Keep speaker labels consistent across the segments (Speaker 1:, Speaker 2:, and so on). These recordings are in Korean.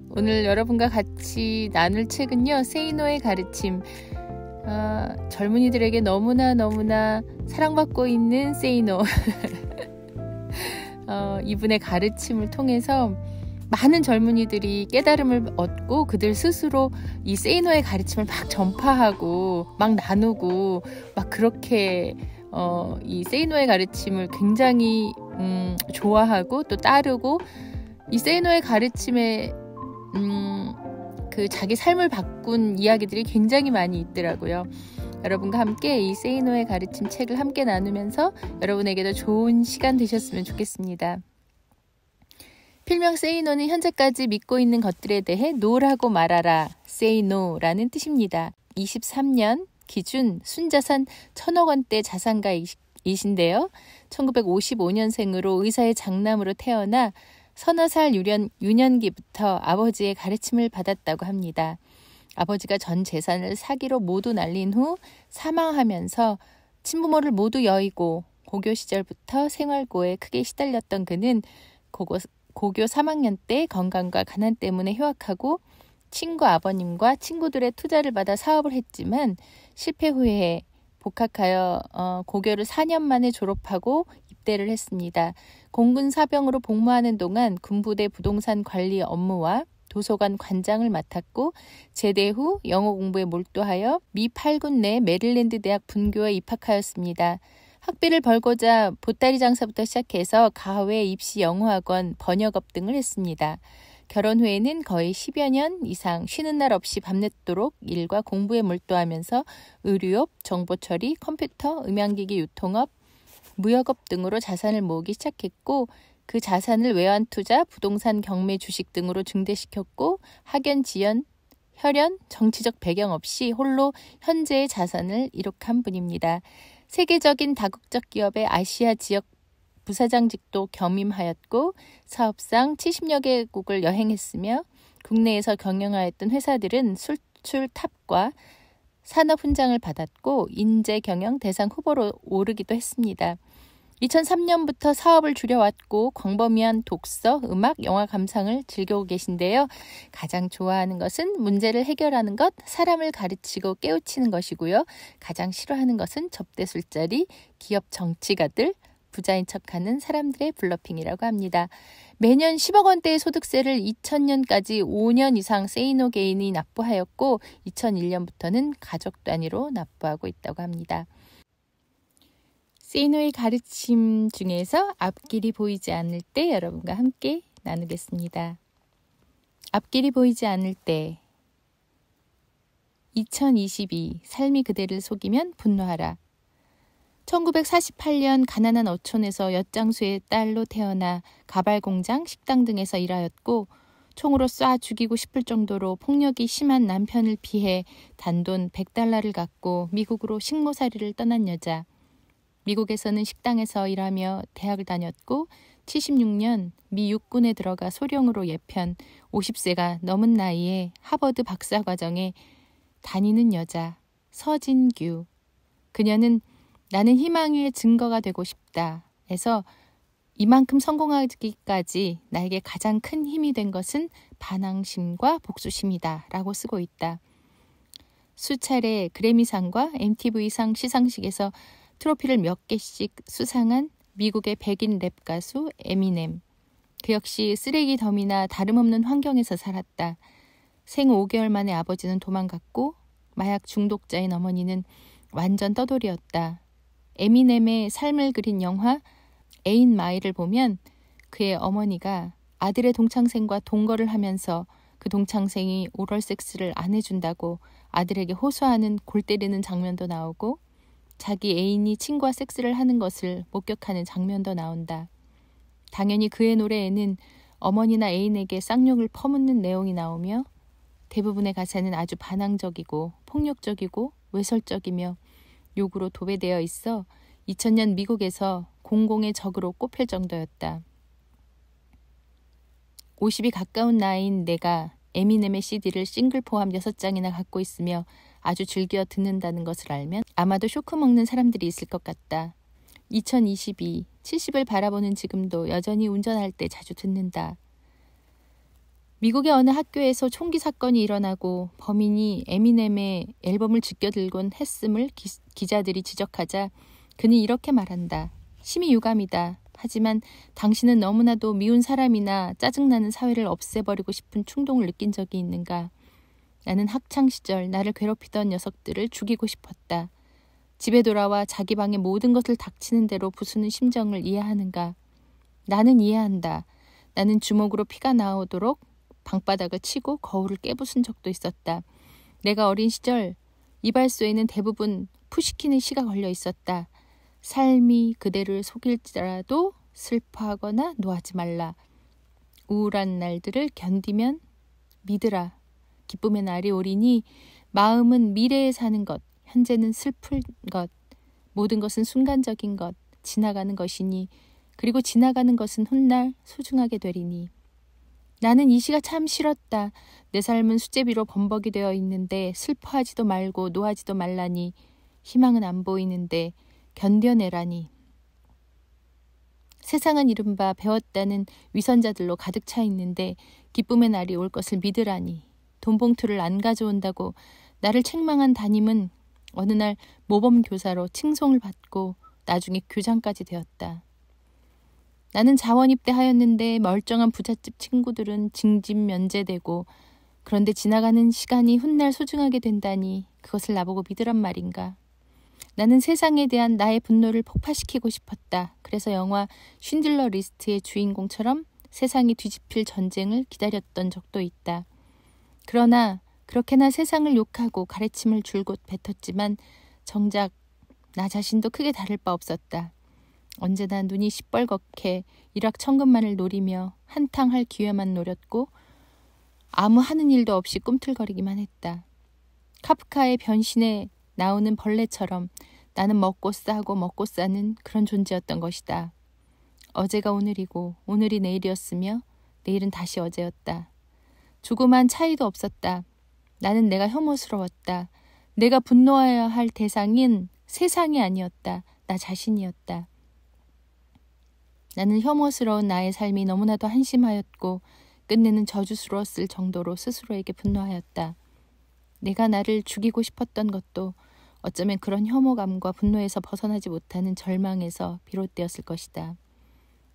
Speaker 1: 오늘 여러분과 같이 나눌 책은요, 세이노의 가르침. 젊은이들에게 너무나 사랑받고 있는 세이노. 이분의 가르침을 통해서 많은 젊은이들이 깨달음을 얻고 그들 스스로 이 세이노의 가르침을 막 전파하고 막 나누고 막 그렇게 이 세이노의 가르침을 굉장히 좋아하고 또 따르고 이 세이노의 가르침에 그 자기 삶을 바꾼 이야기들이 굉장히 많이 있더라고요. 여러분과 함께 이 세이노의 가르침 책을 함께 나누면서 여러분에게도 좋은 시간 되셨으면 좋겠습니다. 필명 세이노는 현재까지 믿고 있는 것들에 대해 노라고 말하라, say no라는 뜻입니다. 23년 기준 순자산 1,000억 원대 자산가이신데요. 1955년생으로 의사의 장남으로 태어나 서너 살 유년기부터 아버지의 가르침을 받았다고 합니다. 아버지가 전 재산을 사기로 모두 날린 후 사망하면서 친부모를 모두 여의고 고교 시절부터 생활고에 크게 시달렸던 그는 고교 3학년 때 건강과 가난 때문에 휴학하고 친구 아버님과 친구들의 투자를 받아 사업을 했지만 실패 후에 복학하여 고교를 4년 만에 졸업하고 입대를 했습니다. 공군 사병으로 복무하는 동안 군부대 부동산 관리 업무와 도서관 관장을 맡았고 제대 후 영어 공부에 몰두하여 미 8군 내 메릴랜드 대학 분교에 입학하였습니다. 학비를 벌고자 보따리 장사부터 시작해서 가외 입시 영어학원, 번역업 등을 했습니다. 결혼 후에는 거의 10여 년 이상 쉬는 날 없이 밤늦도록 일과 공부에 몰두하면서 의류업, 정보처리, 컴퓨터, 음향기기 유통업, 무역업 등으로 자산을 모으기 시작했고 그 자산을 외환투자, 부동산 경매 주식 등으로 증대시켰고 학연, 지연, 혈연, 정치적 배경 없이 홀로 현재의 자산을 이룩한 분입니다. 세계적인 다국적 기업의 아시아 지역 부사장직도 겸임하였고 사업상 70여 개국을 여행했으며 국내에서 경영하였던 회사들은 수출 탑과 산업 훈장을 받았고 인재 경영 대상 후보로 오르기도 했습니다. 2003년부터 사업을 줄여왔고 광범위한 독서, 음악, 영화 감상을 즐겨오고 계신데요. 가장 좋아하는 것은 문제를 해결하는 것, 사람을 가르치고 깨우치는 것이고요. 가장 싫어하는 것은 접대 술자리, 기업 정치가들, 부자인 척하는 사람들의 블러핑이라고 합니다. 매년 10억 원대의 소득세를 2000년까지 5년 이상 세이노 개인이 납부하였고 2001년부터는 가족 단위로 납부하고 있다고 합니다. 세이노의 가르침 중에서 앞길이 보이지 않을 때 여러분과 함께 나누겠습니다. 앞길이 보이지 않을 때 2022 삶이 그대를 속이면 분노하라. 1948년 가난한 어촌에서 엿장수의 딸로 태어나 가발공장, 식당 등에서 일하였고 총으로 쏴 죽이고 싶을 정도로 폭력이 심한 남편을 피해 단돈 $100를 갖고 미국으로 식모살이를 떠난 여자. 미국에서는 식당에서 일하며 대학을 다녔고 76년 미 육군에 들어가 소령으로 예편 50세가 넘은 나이에 하버드 박사과정에 다니는 여자 서진규. 그녀는 나는 희망의 증거가 되고 싶다 해서 이만큼 성공하기까지 나에게 가장 큰 힘이 된 것은 반항심과 복수심이다 라고 쓰고 있다. 수차례 그래미상과 MTV상 시상식에서 트로피를 몇 개씩 수상한 미국의 백인 랩 가수 에미넴. 그 역시 쓰레기 더미나 다름없는 환경에서 살았다. 생후 5개월 만에 아버지는 도망갔고 마약 중독자인 어머니는 완전 떠돌이었다. 에미넴의 삶을 그린 영화 에잇 마일을 보면 그의 어머니가 아들의 동창생과 동거를 하면서 그 동창생이 오럴 섹스를 안 해준다고 아들에게 호소하는 골 때리는 장면도 나오고 자기 애인이 친구와 섹스를 하는 것을 목격하는 장면도 나온다. 당연히 그의 노래에는 어머니나 애인에게 쌍욕을 퍼붓는 내용이 나오며 대부분의 가사는 아주 반항적이고 폭력적이고 외설적이며 욕으로 도배되어 있어 2000년 미국에서 공공의 적으로 꼽힐 정도였다. 50이 가까운 나이인 내가 에미넴의 CD를 싱글 포함 6장이나 갖고 있으며 아주 즐겨 듣는다는 것을 알면 아마도 쇼크 먹는 사람들이 있을 것 같다. 2022, 70을 바라보는 지금도 여전히 운전할 때 자주 듣는다. 미국의 어느 학교에서 총기 사건이 일어나고 범인이 에미넴의 앨범을 쥐껴들곤 했음을 기자들이 지적하자 그는 이렇게 말한다. 심히 유감이다. 하지만 당신은 너무나도 미운 사람이나 짜증나는 사회를 없애버리고 싶은 충동을 느낀 적이 있는가? 나는 학창시절 나를 괴롭히던 녀석들을 죽이고 싶었다. 집에 돌아와 자기 방의 모든 것을 닥치는 대로 부수는 심정을 이해하는가? 나는 이해한다. 나는 주먹으로 피가 나오도록 방바닥을 치고 거울을 깨부순 적도 있었다. 내가 어린 시절 이발소에는 대부분 푸시킨의 시가 걸려 있었다. 삶이 그대를 속일지라도 슬퍼하거나 노하지 말라. 우울한 날들을 견디면 믿으라. 기쁨의 날이 오리니 마음은 미래에 사는 것, 현재는 슬픈 것, 모든 것은 순간적인 것, 지나가는 것이니 그리고 지나가는 것은 훗날 소중하게 되리니. 나는 이 시가 참 싫었다. 내 삶은 수제비로 범벅이 되어 있는데 슬퍼하지도 말고 노하지도 말라니 희망은 안 보이는데 견뎌내라니. 세상은 이른바 배웠다는 위선자들로 가득 차 있는데 기쁨의 날이 올 것을 믿으라니. 돈봉투를 안 가져온다고 나를 책망한 담임은 어느 날 모범교사로 칭송을 받고 나중에 교장까지 되었다. 나는 자원 입대하였는데 멀쩡한 부잣집 친구들은 징집 면제되고 그런데 지나가는 시간이 훗날 소중하게 된다니 그것을 나보고 믿으란 말인가. 나는 세상에 대한 나의 분노를 폭파시키고 싶었다. 그래서 영화 쉰들러 리스트의 주인공처럼 세상이 뒤집힐 전쟁을 기다렸던 적도 있다. 그러나 그렇게나 세상을 욕하고 가르침을 줄곧 뱉었지만 정작 나 자신도 크게 다를 바 없었다. 언제나 눈이 시뻘겋게 일확천금만을 노리며 한탕할 기회만 노렸고 아무 하는 일도 없이 꿈틀거리기만 했다. 카프카의 변신에 나오는 벌레처럼 나는 먹고 싸고 먹고 싸는 그런 존재였던 것이다. 어제가 오늘이고 오늘이 내일이었으며 내일은 다시 어제였다. 조그만 차이도 없었다. 나는 내가 혐오스러웠다. 내가 분노해야 할 대상인 세상이 아니었다. 나 자신이었다. 나는 혐오스러운 나의 삶이 너무나도 한심하였고 끝내는 저주스러웠을 정도로 스스로에게 분노하였다. 내가 나를 죽이고 싶었던 것도 어쩌면 그런 혐오감과 분노에서 벗어나지 못하는 절망에서 비롯되었을 것이다.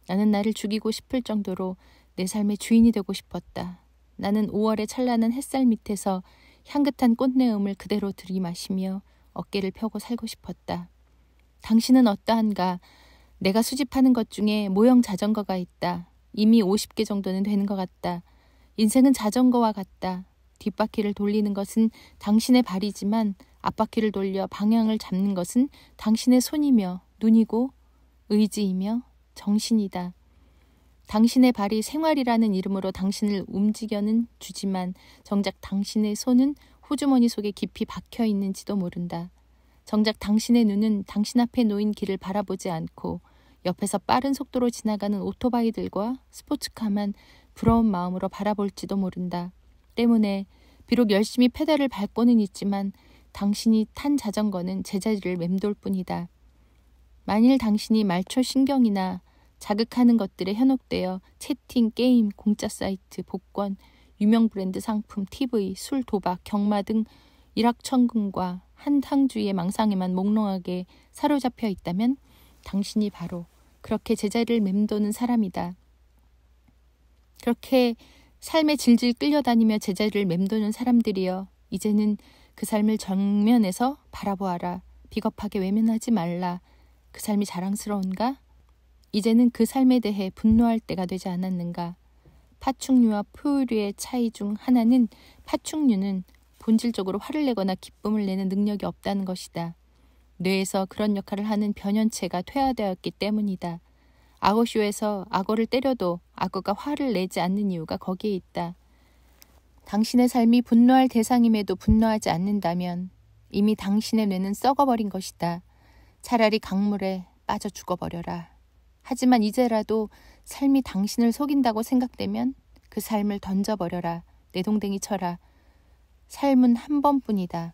Speaker 1: 나는 나를 죽이고 싶을 정도로 내 삶의 주인이 되고 싶었다. 나는 5월의 찬란한 햇살 밑에서 향긋한 꽃내음을 그대로 들이마시며 어깨를 펴고 살고 싶었다. 당신은 어떠한가? 내가 수집하는 것 중에 모형 자전거가 있다. 이미 50개 정도는 되는 것 같다. 인생은 자전거와 같다. 뒷바퀴를 돌리는 것은 당신의 발이지만 앞바퀴를 돌려 방향을 잡는 것은 당신의 손이며 눈이고 의지이며 정신이다. 당신의 발이 생활이라는 이름으로 당신을 움직여는 주지만 정작 당신의 손은 호주머니 속에 깊이 박혀 있는지도 모른다. 정작 당신의 눈은 당신 앞에 놓인 길을 바라보지 않고 옆에서 빠른 속도로 지나가는 오토바이들과 스포츠카만 부러운 마음으로 바라볼지도 모른다. 때문에 비록 열심히 페달을 밟고는 있지만 당신이 탄 자전거는 제자리를 맴돌 뿐이다. 만일 당신이 말초 신경이나 자극하는 것들에 현혹되어 채팅, 게임, 공짜 사이트, 복권, 유명 브랜드 상품, TV, 술, 도박, 경마 등 일확천금과 한탕주의의 망상에만 몽롱하게 사로잡혀 있다면 당신이 바로 그렇게 제자리를 맴도는 사람이다. 그렇게 삶에 질질 끌려다니며 제자리를 맴도는 사람들이여 이제는 그 삶을 정면에서 바라보아라. 비겁하게 외면하지 말라. 그 삶이 자랑스러운가? 이제는 그 삶에 대해 분노할 때가 되지 않았는가? 파충류와 포유류의 차이 중 하나는 파충류는 본질적으로 화를 내거나 기쁨을 내는 능력이 없다는 것이다. 뇌에서 그런 역할을 하는 변연체가 퇴화되었기 때문이다. 악어쇼에서 악어를 때려도 악어가 화를 내지 않는 이유가 거기에 있다. 당신의 삶이 분노할 대상임에도 분노하지 않는다면 이미 당신의 뇌는 썩어버린 것이다. 차라리 강물에 빠져 죽어버려라. 하지만 이제라도 삶이 당신을 속인다고 생각되면 그 삶을 던져버려라. 내동댕이 쳐라. 삶은 한 번뿐이다.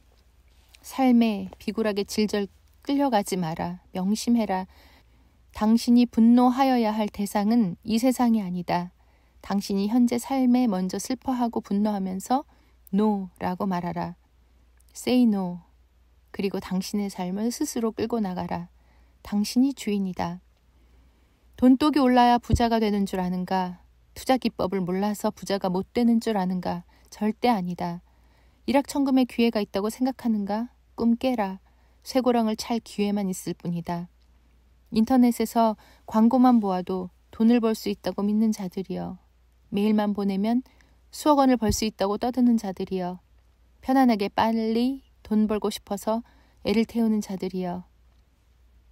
Speaker 1: 삶에 비굴하게 질질 끌려가지 마라. 명심해라. 당신이 분노하여야 할 대상은 이 세상이 아니다. 당신이 현재 삶에 먼저 슬퍼하고 분노하면서 NO라고 말하라. Say no. 그리고 당신의 삶을 스스로 끌고 나가라. 당신이 주인이다. 돈독이 올라야 부자가 되는 줄 아는가? 투자 기법을 몰라서 부자가 못 되는 줄 아는가? 절대 아니다. 일확천금의 기회가 있다고 생각하는가? 꿈 깨라. 쇠고랑을 찰 기회만 있을 뿐이다. 인터넷에서 광고만 보아도 돈을 벌 수 있다고 믿는 자들이여. 메일만 보내면 수억 원을 벌 수 있다고 떠드는 자들이여. 편안하게 빨리 돈 벌고 싶어서 애를 태우는 자들이여.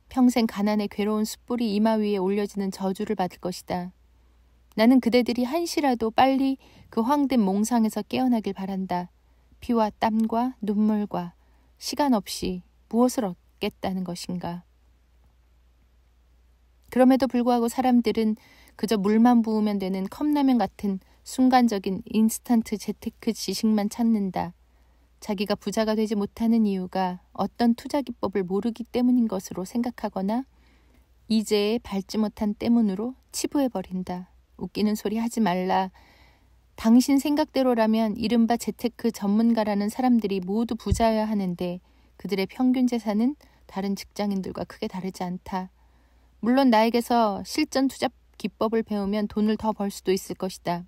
Speaker 1: 평생 가난의 괴로운 숯불이 이마 위에 올려지는 저주를 받을 것이다. 나는 그대들이 한시라도 빨리 그 황된 몽상에서 깨어나길 바란다. 피와 땀과 눈물과 시간 없이 무엇을 얻겠다는 것인가. 그럼에도 불구하고 사람들은 그저 물만 부으면 되는 컵라면 같은 순간적인 인스턴트 재테크 지식만 찾는다. 자기가 부자가 되지 못하는 이유가 어떤 투자 기법을 모르기 때문인 것으로 생각하거나 이제에 밟지 못한 때문으로 치부해버린다. 웃기는 소리 하지 말라. 당신 생각대로라면 이른바 재테크 전문가라는 사람들이 모두 부자여야 하는데 그들의 평균 재산은 다른 직장인들과 크게 다르지 않다. 물론 나에게서 실전 투자 기법을 배우면 돈을 더 벌 수도 있을 것이다.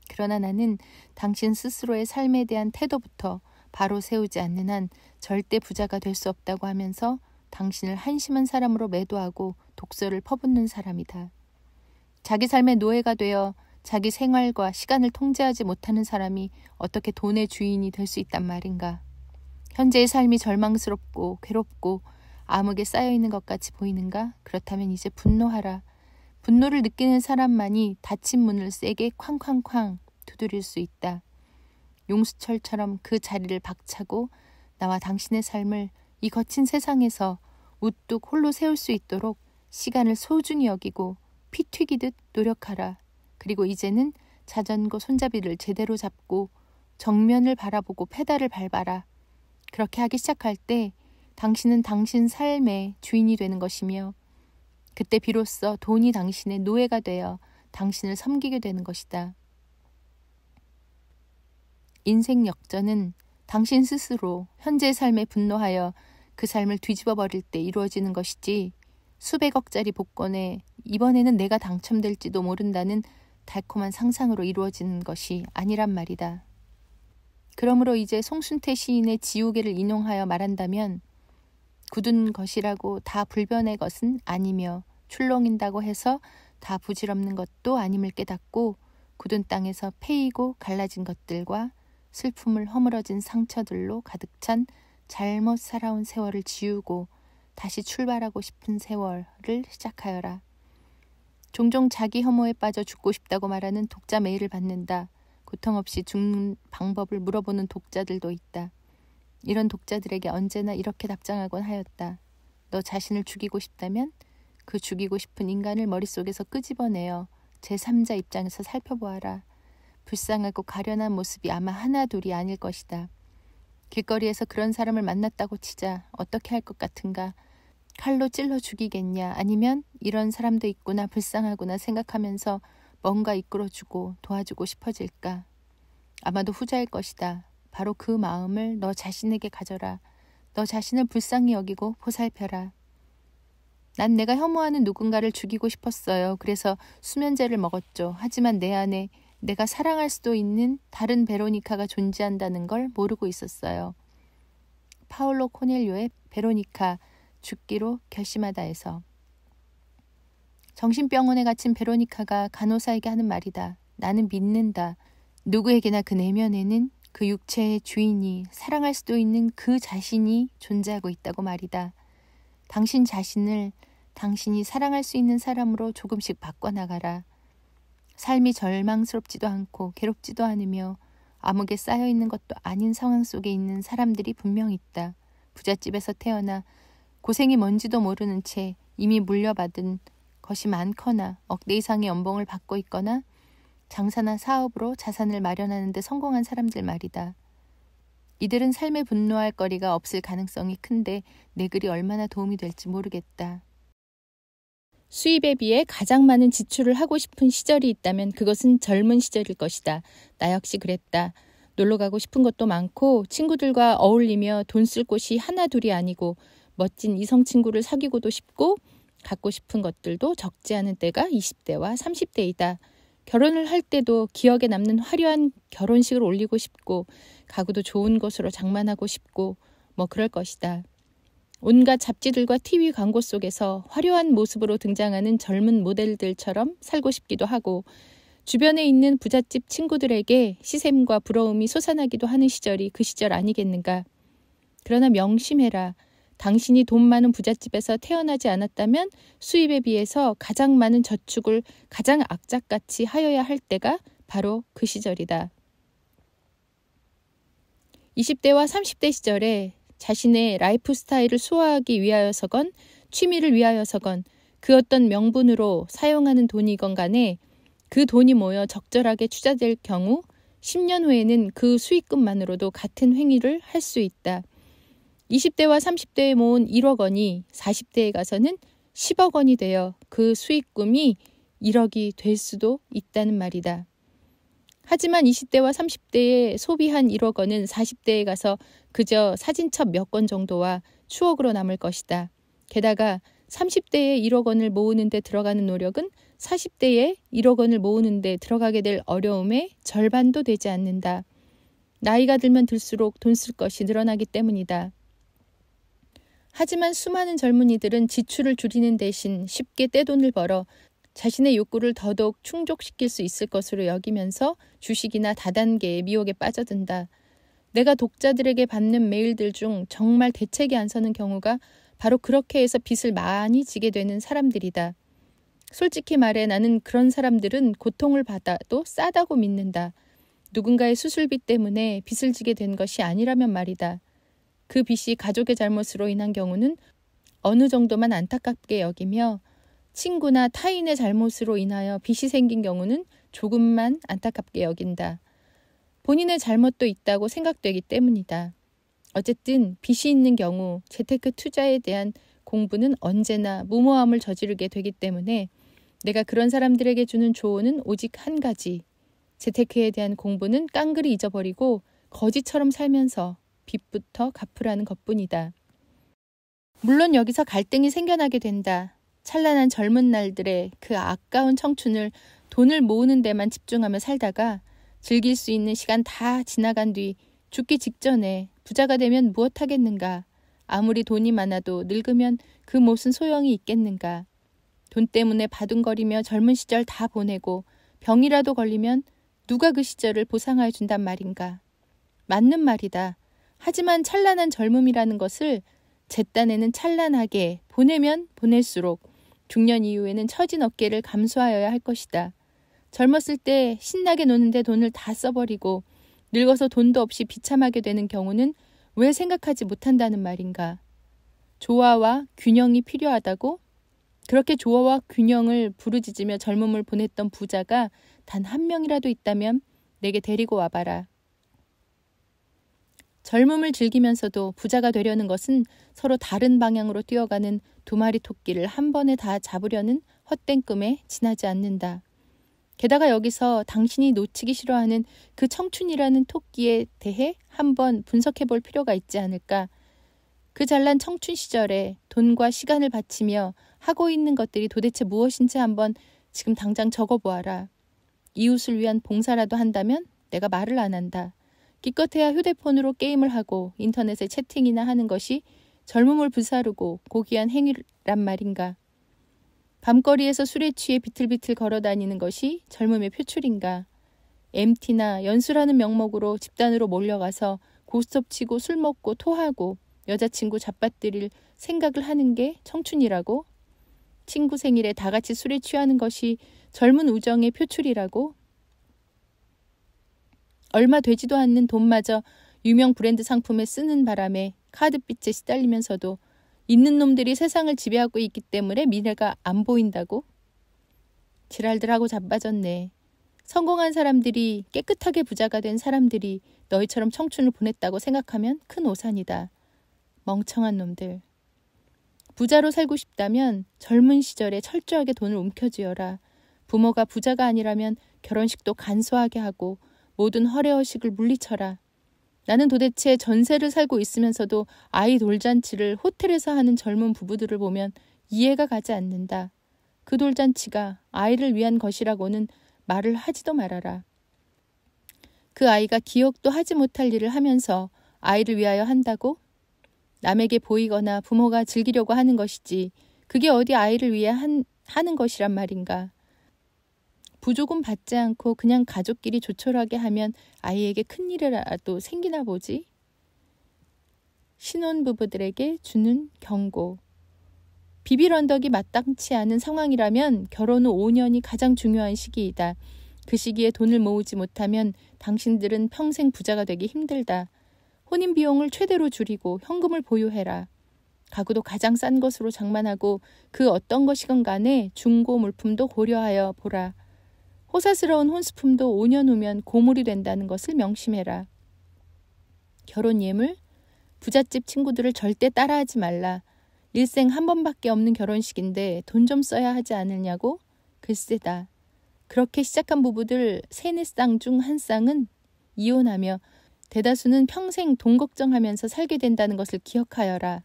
Speaker 1: 그러나 나는 당신 스스로의 삶에 대한 태도부터 바로 세우지 않는 한 절대 부자가 될 수 없다고 하면서 당신을 한심한 사람으로 매도하고 독설을 퍼붓는 사람이다. 자기 삶의 노예가 되어 자기 생활과 시간을 통제하지 못하는 사람이 어떻게 돈의 주인이 될 수 있단 말인가. 현재의 삶이 절망스럽고 괴롭고 암흑에 쌓여있는 것 같이 보이는가? 그렇다면 이제 분노하라. 분노를 느끼는 사람만이 닫힌 문을 세게 쾅쾅쾅 두드릴 수 있다. 용수철처럼 그 자리를 박차고 나와 당신의 삶을 이 거친 세상에서 우뚝 홀로 세울 수 있도록 시간을 소중히 여기고 피 튀기듯 노력하라. 그리고 이제는 자전거 손잡이를 제대로 잡고 정면을 바라보고 페달을 밟아라. 그렇게 하기 시작할 때 당신은 당신 삶의 주인이 되는 것이며 그때 비로소 돈이 당신의 노예가 되어 당신을 섬기게 되는 것이다. 인생 역전은 당신 스스로 현재의 삶에 분노하여 그 삶을 뒤집어 버릴 때 이루어지는 것이지 수백억짜리 복권에 이번에는 내가 당첨될지도 모른다는 달콤한 상상으로 이루어지는 것이 아니란 말이다. 그러므로 이제 송순태 시인의 지우개를 인용하여 말한다면 굳은 것이라고 다 불변의 것은 아니며 출렁인다고 해서 다 부질없는 것도 아님을 깨닫고 굳은 땅에서 패이고 갈라진 것들과 슬픔을 허물어진 상처들로 가득 찬 잘못 살아온 세월을 지우고 다시 출발하고 싶은 세월을 시작하여라. 종종 자기 혐오에 빠져 죽고 싶다고 말하는 독자 메일을 받는다. 고통 없이 죽는 방법을 물어보는 독자들도 있다. 이런 독자들에게 언제나 이렇게 답장하곤 하였다. 너 자신을 죽이고 싶다면 그 죽이고 싶은 인간을 머릿속에서 끄집어내어 제3자 입장에서 살펴보아라. 불쌍하고 가련한 모습이 아마 하나 둘이 아닐 것이다. 길거리에서 그런 사람을 만났다고 치자 어떻게 할 것 같은가? 칼로 찔러 죽이겠냐? 아니면 이런 사람도 있구나 불쌍하구나 생각하면서 뭔가 이끌어주고 도와주고 싶어질까? 아마도 후자일 것이다. 바로 그 마음을 너 자신에게 가져라. 너 자신을 불쌍히 여기고 보살펴라. 난 내가 혐오하는 누군가를 죽이고 싶었어요. 그래서 수면제를 먹었죠. 하지만 내 안에 내가 사랑할 수도 있는 다른 베로니카가 존재한다는 걸 모르고 있었어요. 파울로 코넬료의 베로니카 죽기로 결심하다에서 정신병원에 갇힌 베로니카가 간호사에게 하는 말이다. 나는 믿는다. 누구에게나 그 내면에는 그 육체의 주인이 사랑할 수도 있는 그 자신이 존재하고 있다고 말이다. 당신 자신을 당신이 사랑할 수 있는 사람으로 조금씩 바꿔나가라. 삶이 절망스럽지도 않고 괴롭지도 않으며 암흑에 쌓여있는 것도 아닌 상황 속에 있는 사람들이 분명 있다. 부잣집에서 태어나 고생이 뭔지도 모르는 채 이미 물려받은 것이 많거나 억대 이상의 연봉을 받고 있거나 장사나 사업으로 자산을 마련하는 데 성공한 사람들 말이다. 이들은 삶에 분노할 거리가 없을 가능성이 큰데 내 글이 얼마나 도움이 될지 모르겠다. 수입에 비해 가장 많은 지출을 하고 싶은 시절이 있다면 그것은 젊은 시절일 것이다. 나 역시 그랬다. 놀러 가고 싶은 것도 많고 친구들과 어울리며 돈 쓸 곳이 하나 둘이 아니고 멋진 이성 친구를 사귀고도 싶고 갖고 싶은 것들도 적지 않은 때가 20대와 30대이다. 결혼을 할 때도 기억에 남는 화려한 결혼식을 올리고 싶고 가구도 좋은 곳으로 장만하고 싶고 뭐 그럴 것이다. 온갖 잡지들과 TV 광고 속에서 화려한 모습으로 등장하는 젊은 모델들처럼 살고 싶기도 하고 주변에 있는 부잣집 친구들에게 시샘과 부러움이 솟아나기도 하는 시절이 그 시절 아니겠는가. 그러나 명심해라. 당신이 돈 많은 부잣집에서 태어나지 않았다면 수입에 비해서 가장 많은 저축을 가장 악착같이 하여야 할 때가 바로 그 시절이다. 20대와 30대 시절에 자신의 라이프 스타일을 소화하기 위하여서건 취미를 위하여서건 그 어떤 명분으로 사용하는 돈이건 간에 그 돈이 모여 적절하게 투자될 경우 10년 후에는 그 수익금만으로도 같은 행위를 할 수 있다. 20대와 30대에 모은 1억 원이 40대에 가서는 10억 원이 되어 그 수익금이 1억이 될 수도 있다는 말이다. 하지만 20대와 30대에 소비한 1억 원은 40대에 가서 그저 사진첩 몇 권 정도와 추억으로 남을 것이다. 게다가 30대에 1억 원을 모으는 데 들어가는 노력은 40대에 1억 원을 모으는 데 들어가게 될 어려움의 절반도 되지 않는다. 나이가 들면 들수록 돈 쓸 것이 늘어나기 때문이다. 하지만 수많은 젊은이들은 지출을 줄이는 대신 쉽게 떼돈을 벌어 자신의 욕구를 더더욱 충족시킬 수 있을 것으로 여기면서 주식이나 다단계의 미혹에 빠져든다. 내가 독자들에게 받는 메일들 중 정말 대책이 안 서는 경우가 바로 그렇게 해서 빚을 많이 지게 되는 사람들이다. 솔직히 말해 나는 그런 사람들은 고통을 받아도 싸다고 믿는다. 누군가의 수술비 때문에 빚을 지게 된 것이 아니라면 말이다. 그 빚이 가족의 잘못으로 인한 경우는 어느 정도만 안타깝게 여기며 친구나 타인의 잘못으로 인하여 빚이 생긴 경우는 조금만 안타깝게 여긴다. 본인의 잘못도 있다고 생각되기 때문이다. 어쨌든 빚이 있는 경우 재테크 투자에 대한 공부는 언제나 무모함을 저지르게 되기 때문에 내가 그런 사람들에게 주는 조언은 오직 한 가지. 재테크에 대한 공부는 깡그리 잊어버리고 거지처럼 살면서 빚부터 갚으라는 것뿐이다. 물론 여기서 갈등이 생겨나게 된다. 찬란한 젊은 날들의 그 아까운 청춘을 돈을 모으는 데만 집중하며 살다가 즐길 수 있는 시간 다 지나간 뒤 죽기 직전에 부자가 되면 무엇하겠는가. 아무리 돈이 많아도 늙으면 그 무슨 소용이 있겠는가. 돈 때문에 바둥거리며 젊은 시절 다 보내고 병이라도 걸리면 누가 그 시절을 보상하여 준단 말인가. 맞는 말이다. 하지만 찬란한 젊음이라는 것을 제 딴에는 찬란하게 보내면 보낼수록 중년 이후에는 처진 어깨를 감수하여야 할 것이다. 젊었을 때 신나게 노는데 돈을 다 써버리고 늙어서 돈도 없이 비참하게 되는 경우는 왜 생각하지 못한다는 말인가. 조화와 균형이 필요하다고? 그렇게 조화와 균형을 부르짖으며 젊음을 보냈던 부자가 단 한 명이라도 있다면 내게 데리고 와봐라. 젊음을 즐기면서도 부자가 되려는 것은 서로 다른 방향으로 뛰어가는 두 마리 토끼를 한 번에 다 잡으려는 헛된 꿈에 지나지 않는다. 게다가 여기서 당신이 놓치기 싫어하는 그 청춘이라는 토끼에 대해 한번 분석해 볼 필요가 있지 않을까. 그 잘난 청춘 시절에 돈과 시간을 바치며 하고 있는 것들이 도대체 무엇인지 한번 지금 당장 적어보아라. 이웃을 위한 봉사라도 한다면 내가 말을 안 한다. 기껏해야 휴대폰으로 게임을 하고 인터넷에 채팅이나 하는 것이 젊음을 불사르고 고귀한 행위란 말인가. 밤거리에서 술에 취해 비틀비틀 걸어다니는 것이 젊음의 표출인가. MT나 연수라는 명목으로 집단으로 몰려가서 고스톱 치고 술 먹고 토하고 여자친구 잡아뜨릴 생각을 하는 게 청춘이라고? 친구 생일에 다 같이 술에 취하는 것이 젊은 우정의 표출이라고? 얼마 되지도 않는 돈마저 유명 브랜드 상품에 쓰는 바람에 카드빚에 시달리면서도 있는 놈들이 세상을 지배하고 있기 때문에 미래가 안 보인다고? 지랄들하고 자빠졌네. 성공한 사람들이, 깨끗하게 부자가 된 사람들이 너희처럼 청춘을 보냈다고 생각하면 큰 오산이다. 멍청한 놈들. 부자로 살고 싶다면 젊은 시절에 철저하게 돈을 움켜쥐어라. 부모가 부자가 아니라면 결혼식도 간소하게 하고 모든 허례허식을 물리쳐라. 나는 도대체 전세를 살고 있으면서도 아이 돌잔치를 호텔에서 하는 젊은 부부들을 보면 이해가 가지 않는다. 그 돌잔치가 아이를 위한 것이라고는 말을 하지도 말아라. 그 아이가 기억도 하지 못할 일을 하면서 아이를 위하여 한다고? 남에게 보이거나 부모가 즐기려고 하는 것이지 그게 어디 아이를 위해 하는 것이란 말인가. 부조금 받지 않고 그냥 가족끼리 조촐하게 하면 아이에게 큰일이라도 생기나 보지? 신혼부부들에게 주는 경고. 비빌 언덕이 마땅치 않은 상황이라면 결혼 후 5년이 가장 중요한 시기이다. 그 시기에 돈을 모으지 못하면 당신들은 평생 부자가 되기 힘들다. 혼인 비용을 최대로 줄이고 현금을 보유해라. 가구도 가장 싼 것으로 장만하고 그 어떤 것이건 간에 중고 물품도 고려하여 보라. 호사스러운 혼수품도 5년 후면 고물이 된다는 것을 명심해라. 결혼 예물? 부잣집 친구들을 절대 따라하지 말라. 일생 한 번밖에 없는 결혼식인데 돈 좀 써야 하지 않느냐고? 글쎄다. 그렇게 시작한 부부들 3-4쌍 중 1쌍은 이혼하며 대다수는 평생 돈 걱정하면서 살게 된다는 것을 기억하여라.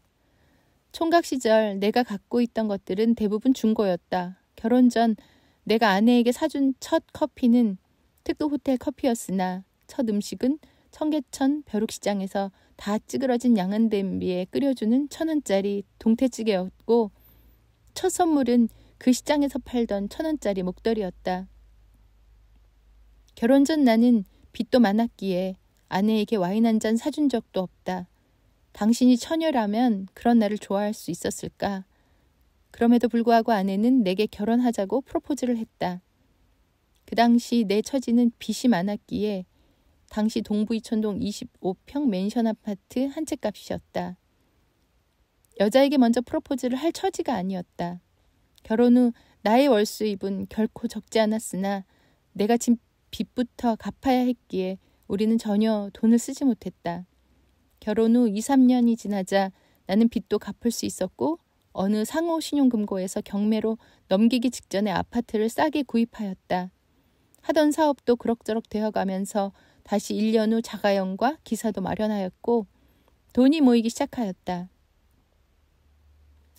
Speaker 1: 총각 시절 내가 갖고 있던 것들은 대부분 중고였다. 결혼 전 내가 아내에게 사준 첫 커피는 특급 호텔 커피였으나 첫 음식은 청계천 벼룩시장에서 다 찌그러진 양은 냄비에 끓여주는 1,000원짜리 동태찌개였고 첫 선물은 그 시장에서 팔던 1,000원짜리 목도리였다. 결혼 전 나는 빚도 많았기에 아내에게 와인 한 잔 사준 적도 없다. 당신이 처녀라면 그런 나를 좋아할 수 있었을까? 그럼에도 불구하고 아내는 내게 결혼하자고 프로포즈를 했다. 그 당시 내 처지는 빚이 많았기에 당시 동부 이촌동 25평 맨션 아파트 한 채 값이었다. 여자에게 먼저 프로포즈를 할 처지가 아니었다. 결혼 후 나의 월수입은 결코 적지 않았으나 내가 진 빚부터 갚아야 했기에 우리는 전혀 돈을 쓰지 못했다. 결혼 후 2-3년이 지나자 나는 빚도 갚을 수 있었고 어느 상호 신용금고에서 경매로 넘기기 직전에 아파트를 싸게 구입하였다. 하던 사업도 그럭저럭 되어가면서 다시 1년 후 자가용과 기사도 마련하였고 돈이 모이기 시작하였다.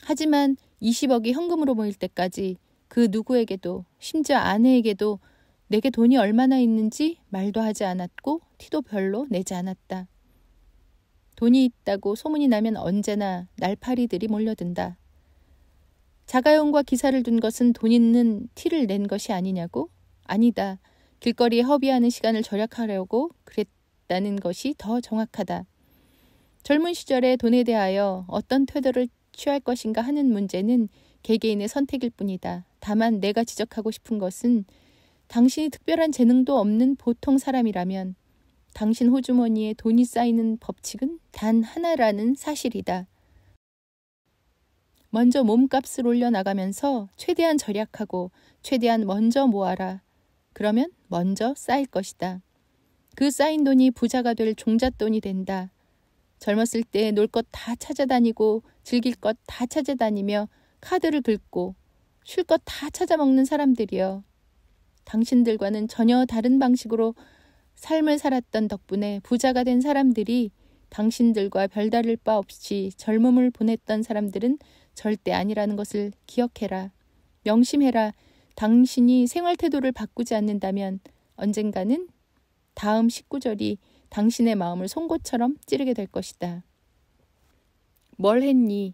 Speaker 1: 하지만 20억이 현금으로 모일 때까지 그 누구에게도 심지어 아내에게도 내게 돈이 얼마나 있는지 말도 하지 않았고 티도 별로 내지 않았다. 돈이 있다고 소문이 나면 언제나 날파리들이 몰려든다. 자가용과 기사를 둔 것은 돈 있는 티를 낸 것이 아니냐고? 아니다. 길거리에 허비하는 시간을 절약하려고 그랬다는 것이 더 정확하다. 젊은 시절에 돈에 대하여 어떤 태도를 취할 것인가 하는 문제는 개개인의 선택일 뿐이다. 다만 내가 지적하고 싶은 것은 당신이 특별한 재능도 없는 보통 사람이라면 당신 호주머니에 돈이 쌓이는 법칙은 단 하나라는 사실이다. 먼저 몸값을 올려나가면서 최대한 절약하고 최대한 먼저 모아라. 그러면 먼저 쌓일 것이다. 그 쌓인 돈이 부자가 될 종잣돈이 된다. 젊었을 때 놀 것 다 찾아다니고 즐길 것 다 찾아다니며 카드를 긁고 쉴 것 다 찾아먹는 사람들이여. 당신들과는 전혀 다른 방식으로 삶을 살았던 덕분에 부자가 된 사람들이 당신들과 별다를 바 없이 젊음을 보냈던 사람들은 절대 아니라는 것을 기억해라. 명심해라. 당신이 생활 태도를 바꾸지 않는다면 언젠가는 다음 19절이 당신의 마음을 송곳처럼 찌르게 될 것이다. 뭘 했니?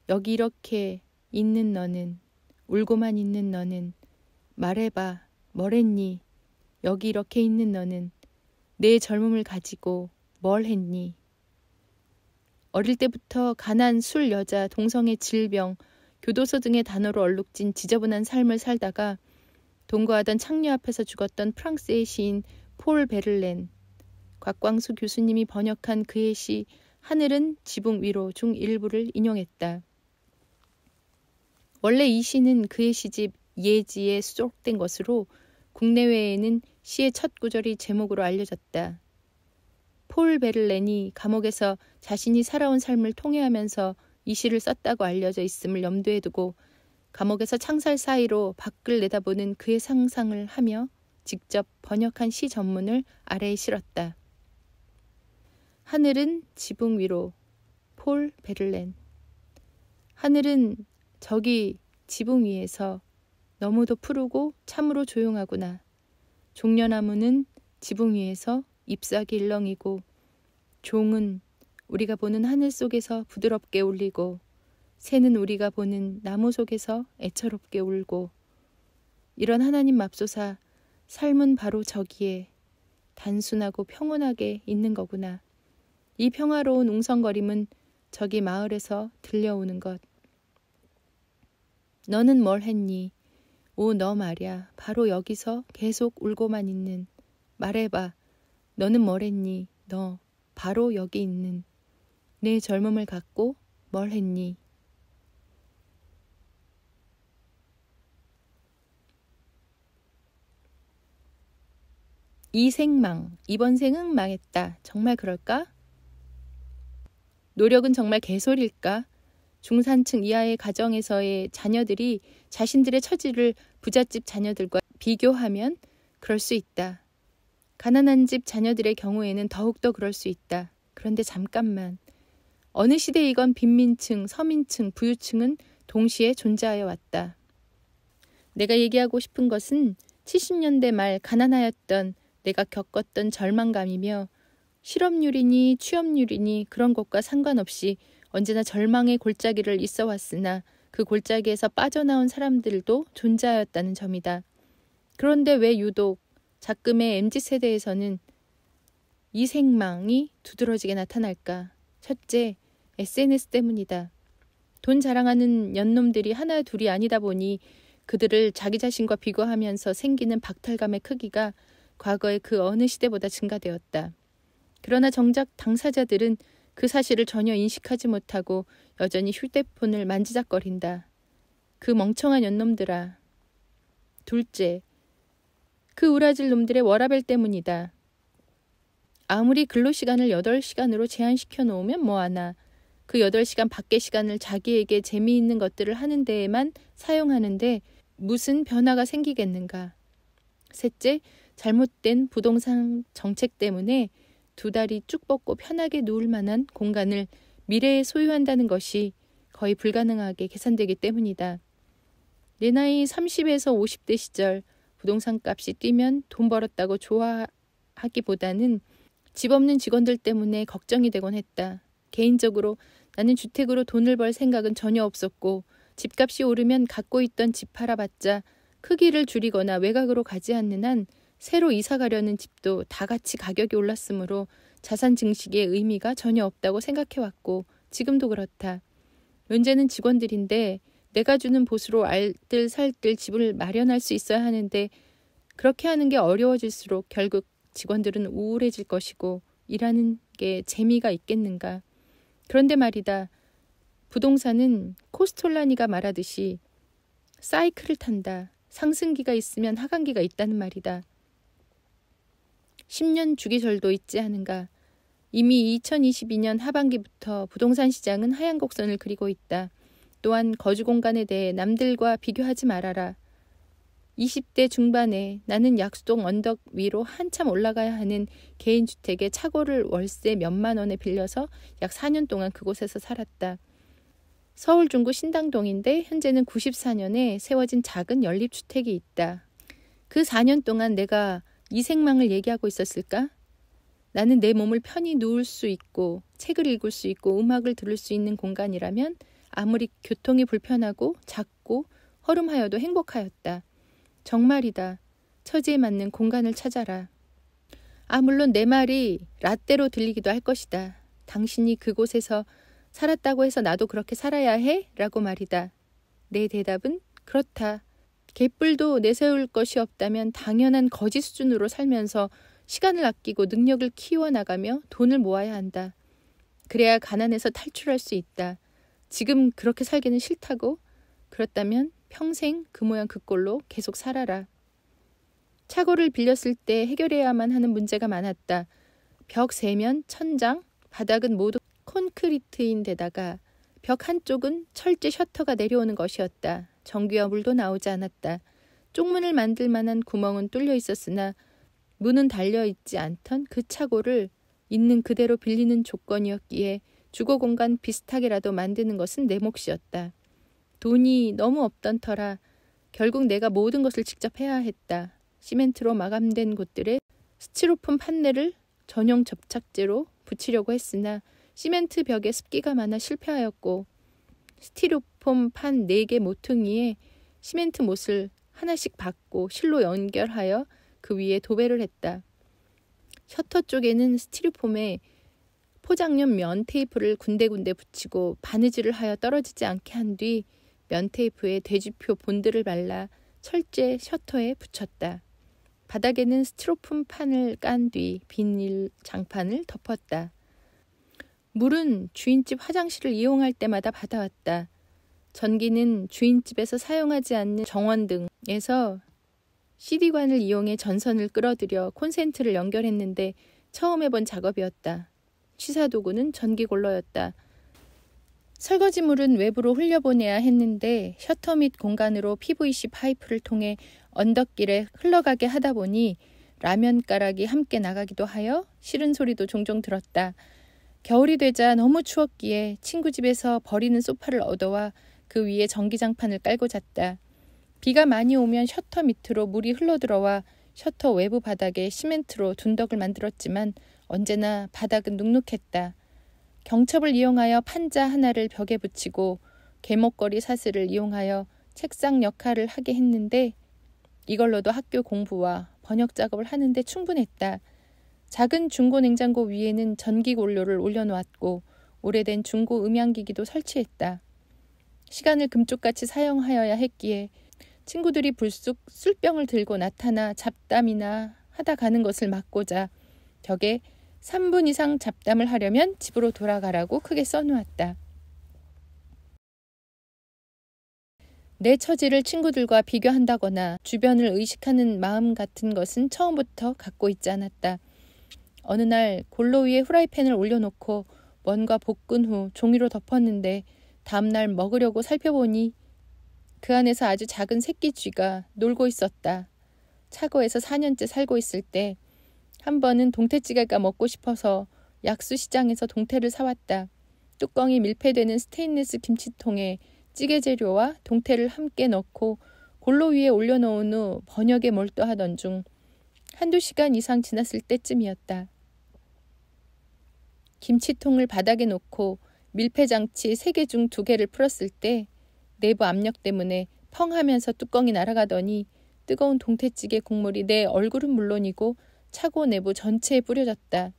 Speaker 1: 여기 이렇게 있는 너는, 울고만 있는 너는 말해봐. 뭘 했니? 여기 이렇게 있는 너는 내 젊음을 가지고 뭘 했니? 어릴 때부터 가난, 술, 여자, 동성애, 질병, 교도소 등의 단어로 얼룩진 지저분한 삶을 살다가 동거하던 창녀 앞에서 죽었던 프랑스의 시인 폴 베를렌, 곽광수 교수님이 번역한 그의 시 하늘은 지붕 위로 중 일부를 인용했다. 원래 이 시는 그의 시집 예지에 수록된 것으로 국내외에는 시의 첫 구절이 제목으로 알려졌다. 폴 베를렌이 감옥에서 자신이 살아온 삶을 통회하면서 이 시를 썼다고 알려져 있음을 염두에 두고 감옥에서 창살 사이로 밖을 내다보는 그의 상상을 하며 직접 번역한 시 전문을 아래에 실었다. 하늘은 지붕 위로. 폴 베를렌. 하늘은 저기 지붕 위에서 너무도 푸르고 참으로 조용하구나. 종려나무는 지붕 위에서 잎사귀 일렁이고 종은 우리가 보는 하늘 속에서 부드럽게 울리고 새는 우리가 보는 나무 속에서 애처롭게 울고 이런 하나님 맙소사 삶은 바로 저기에 단순하고 평온하게 있는 거구나. 이 평화로운 웅성거림은 저기 마을에서 들려오는 것. 너는 뭘 했니? 오, 너 말야. 바로 여기서 계속 울고만 있는. 말해봐. 너는 뭘 했니? 너 바로 여기 있는. 내 젊음을 갖고 뭘 했니? 이 생망. 이번 생은 망했다. 정말 그럴까? 노력은 정말 개소리일까? 중산층 이하의 가정에서의 자녀들이 자신들의 처지를 부잣집 자녀들과 비교하면 그럴 수 있다. 가난한 집 자녀들의 경우에는 더욱더 그럴 수 있다. 그런데 잠깐만. 어느 시대이건 빈민층, 서민층, 부유층은 동시에 존재하여 왔다. 내가 얘기하고 싶은 것은 70년대 말 가난하였던 내가 겪었던 절망감이며 실업률이니 취업률이니 그런 것과 상관없이 언제나 절망의 골짜기를 있어 왔으나 그 골짜기에서 빠져나온 사람들도 존재하였다는 점이다. 그런데 왜 유독 작금의 MZ세대에서는 이 생망이 두드러지게 나타날까? 첫째, SNS 때문이다. 돈 자랑하는 연놈들이 하나 둘이 아니다 보니 그들을 자기 자신과 비교하면서 생기는 박탈감의 크기가 과거의 그 어느 시대보다 증가되었다. 그러나 정작 당사자들은 그 사실을 전혀 인식하지 못하고 여전히 휴대폰을 만지작거린다. 그 멍청한 연놈들아. 둘째, 그 우라질 놈들의 워라밸 때문이다. 아무리 근로시간을 8시간으로 제한시켜 놓으면 뭐하나. 그 8시간 밖의 시간을 자기에게 재미있는 것들을 하는 데에만 사용하는데 무슨 변화가 생기겠는가. 셋째, 잘못된 부동산 정책 때문에 두 다리 쭉 뻗고 편하게 누울 만한 공간을 미래에 소유한다는 것이 거의 불가능하게 계산되기 때문이다. 내 나이 30에서 50대 시절 부동산 값이 뛰면 돈 벌었다고 좋아하기보다는 집 없는 직원들 때문에 걱정이 되곤 했다. 개인적으로 나는 주택으로 돈을 벌 생각은 전혀 없었고 집값이 오르면 갖고 있던 집 팔아봤자 크기를 줄이거나 외곽으로 가지 않는 한 새로 이사 가려는 집도 다 같이 가격이 올랐으므로 자산 증식의 의미가 전혀 없다고 생각해왔고 지금도 그렇다. 문제는 직원들인데 내가 주는 보수로 알뜰살뜰 집을 마련할 수 있어야 하는데 그렇게 하는 게 어려워질수록 결국 직원들은 우울해질 것이고 일하는 게 재미가 있겠는가. 그런데 말이다. 부동산은 코스톨라니가 말하듯이 사이클을 탄다. 상승기가 있으면 하강기가 있다는 말이다. 10년 주기설도 있지 않은가. 이미 2022년 하반기부터 부동산 시장은 하향 곡선을 그리고 있다. 또한 거주 공간에 대해 남들과 비교하지 말아라. 20대 중반에 나는 약수동 언덕 위로 한참 올라가야 하는 개인주택의 차고를 월세 몇만 원에 빌려서 약 4년 동안 그곳에서 살았다. 서울 중구 신당동인데 현재는 94년에 세워진 작은 연립주택이 있다. 그 4년 동안 내가 이 생망을 얘기하고 있었을까? 나는 내 몸을 편히 누울 수 있고 책을 읽을 수 있고 음악을 들을 수 있는 공간이라면 아무리 교통이 불편하고 작고 허름하여도 행복하였다. 정말이다. 처지에 맞는 공간을 찾아라. 물론 내 말이 라떼로 들리기도 할 것이다. 당신이 그곳에서 살았다고 해서 나도 그렇게 살아야 해? 라고 말이다. 내 대답은 그렇다. 개뿔도 내세울 것이 없다면 당연한 거지 수준으로 살면서 시간을 아끼고 능력을 키워나가며 돈을 모아야 한다. 그래야 가난에서 탈출할 수 있다. 지금 그렇게 살기는 싫다고? 그렇다면 평생 그 모양 그 꼴로 계속 살아라. 차고를 빌렸을 때 해결해야만 하는 문제가 많았다. 벽 세면 천장, 바닥은 모두 콘크리트인 데다가 벽 한쪽은 철제 셔터가 내려오는 것이었다. 전기와 물도 나오지 않았다. 쪽문을 만들 만한 구멍은 뚫려 있었으나 문은 달려있지 않던 그 차고를 있는 그대로 빌리는 조건이었기에 주거 공간 비슷하게라도 만드는 것은 내 몫이었다. 돈이 너무 없던 터라 결국 내가 모든 것을 직접 해야 했다. 시멘트로 마감된 곳들에 스티로폼 판넬을 전용 접착제로 붙이려고 했으나 시멘트 벽에 습기가 많아 실패하였고 스티로폼 판 4개 모퉁이에 시멘트 못을 하나씩 받고 실로 연결하여 그 위에 도배를 했다. 셔터 쪽에는 스티로폼에 포장용 면 테이프를 군데군데 붙이고 바느질을 하여 떨어지지 않게 한 뒤 면 테이프에 돼지표 본드를 발라 철제 셔터에 붙였다. 바닥에는 스티로폼 판을 깐 뒤 비닐 장판을 덮었다. 물은 주인집 화장실을 이용할 때마다 받아왔다. 전기는 주인집에서 사용하지 않는 정원등에서 CD관을 이용해 전선을 끌어들여 콘센트를 연결했는데 처음 해본 작업이었다. 취사도구는 전기골로였다. 설거지물은 외부로 흘려보내야 했는데 셔터 및 공간으로 PVC 파이프를 통해 언덕길에 흘러가게 하다 보니 라면가락이 함께 나가기도 하여 싫은 소리도 종종 들었다. 겨울이 되자 너무 추웠기에 친구 집에서 버리는 소파를 얻어와 그 위에 전기장판을 깔고 잤다. 비가 많이 오면 셔터 밑으로 물이 흘러들어와 셔터 외부 바닥에 시멘트로 둔덕을 만들었지만 언제나 바닥은 눅눅했다. 경첩을 이용하여 판자 하나를 벽에 붙이고 개목걸이 사슬을 이용하여 책상 역할을 하게 했는데 이걸로도 학교 공부와 번역 작업을 하는데 충분했다. 작은 중고 냉장고 위에는 전기골로를 올려놓았고 오래된 중고 음향기기도 설치했다. 시간을 금쪽같이 사용하여야 했기에 친구들이 불쑥 술병을 들고 나타나 잡담이나 하다 가는 것을 막고자 벽에 3분 이상 잡담을 하려면 집으로 돌아가라고 크게 써놓았다. 내 처지를 친구들과 비교한다거나 주변을 의식하는 마음 같은 것은 처음부터 갖고 있지 않았다. 어느 날 골로 위에 후라이팬을 올려놓고 뭔가 볶은 후 종이로 덮었는데 다음날 먹으려고 살펴보니 그 안에서 아주 작은 새끼 쥐가 놀고 있었다. 차고에서 4년째 살고 있을 때 한 번은 동태찌개가 먹고 싶어서 약수시장에서 동태를 사왔다. 뚜껑이 밀폐되는 스테인리스 김치통에 찌개 재료와 동태를 함께 넣고 골로 위에 올려놓은 후 번역에 몰두하던 중 한두 시간 이상 지났을 때쯤이었다. 김치통을 바닥에 놓고 밀폐장치 3개 중 2개를 풀었을 때 내부 압력 때문에 펑 하면서 뚜껑이 날아가더니 뜨거운 동태찌개 국물이 내 얼굴은 물론이고 차고 내부 전체에 뿌려졌다.